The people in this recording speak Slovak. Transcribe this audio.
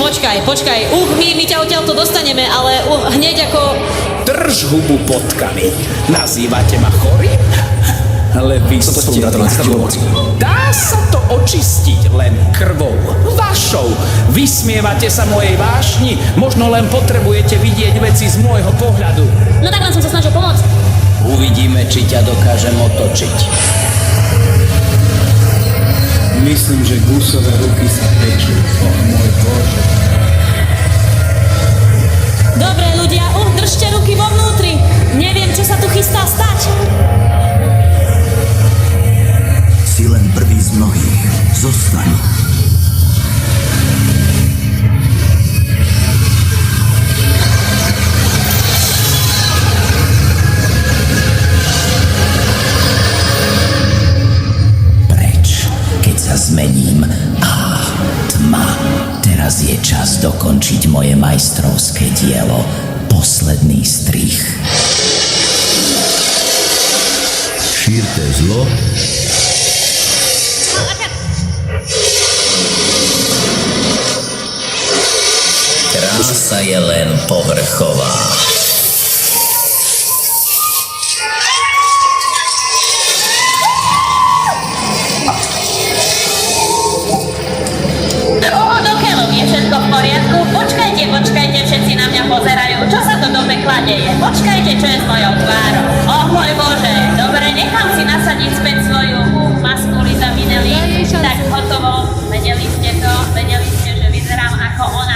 počkaj. My ťa odtiaľto dostaneme, ale hneď ako... Drž hubu potkami. Nazývate ma chorým? Ale vy ste... Dá sa to očistiť len krvou. Vašou. Vysmievate sa mojej vášni. Možno len potrebujete vidieť veci z môjho pohľadu. No tak len som sa snažil pomôcť. Uvidíme, či ťa dokážem otočiť. Myslím, že Gusové ruky sa pečú. Oh môj Bože. Dobre, ľudia, držte ruky vo vnútri. Neviem, čo sa tu chystá stať. Si len prvý z mnohých. Zostaň. Preč, keď sa zmením. Tma. Teraz je čas dokončiť moje majstrovské dielo. Posledný strih. Šírte zlo. Krása je len povrchová. Je všetko v poriadku? Počkajte, všetci na mňa pozerajú. Čo sa to do pekla deje? Počkajte, čo je s mojou tvárou. Oh môj Bože, dobre, nechám si nasadiť späť svoju masku Liza Minnelli. Tak hotovo, vedeli ste to, vedeli ste, že vyzerám ako on.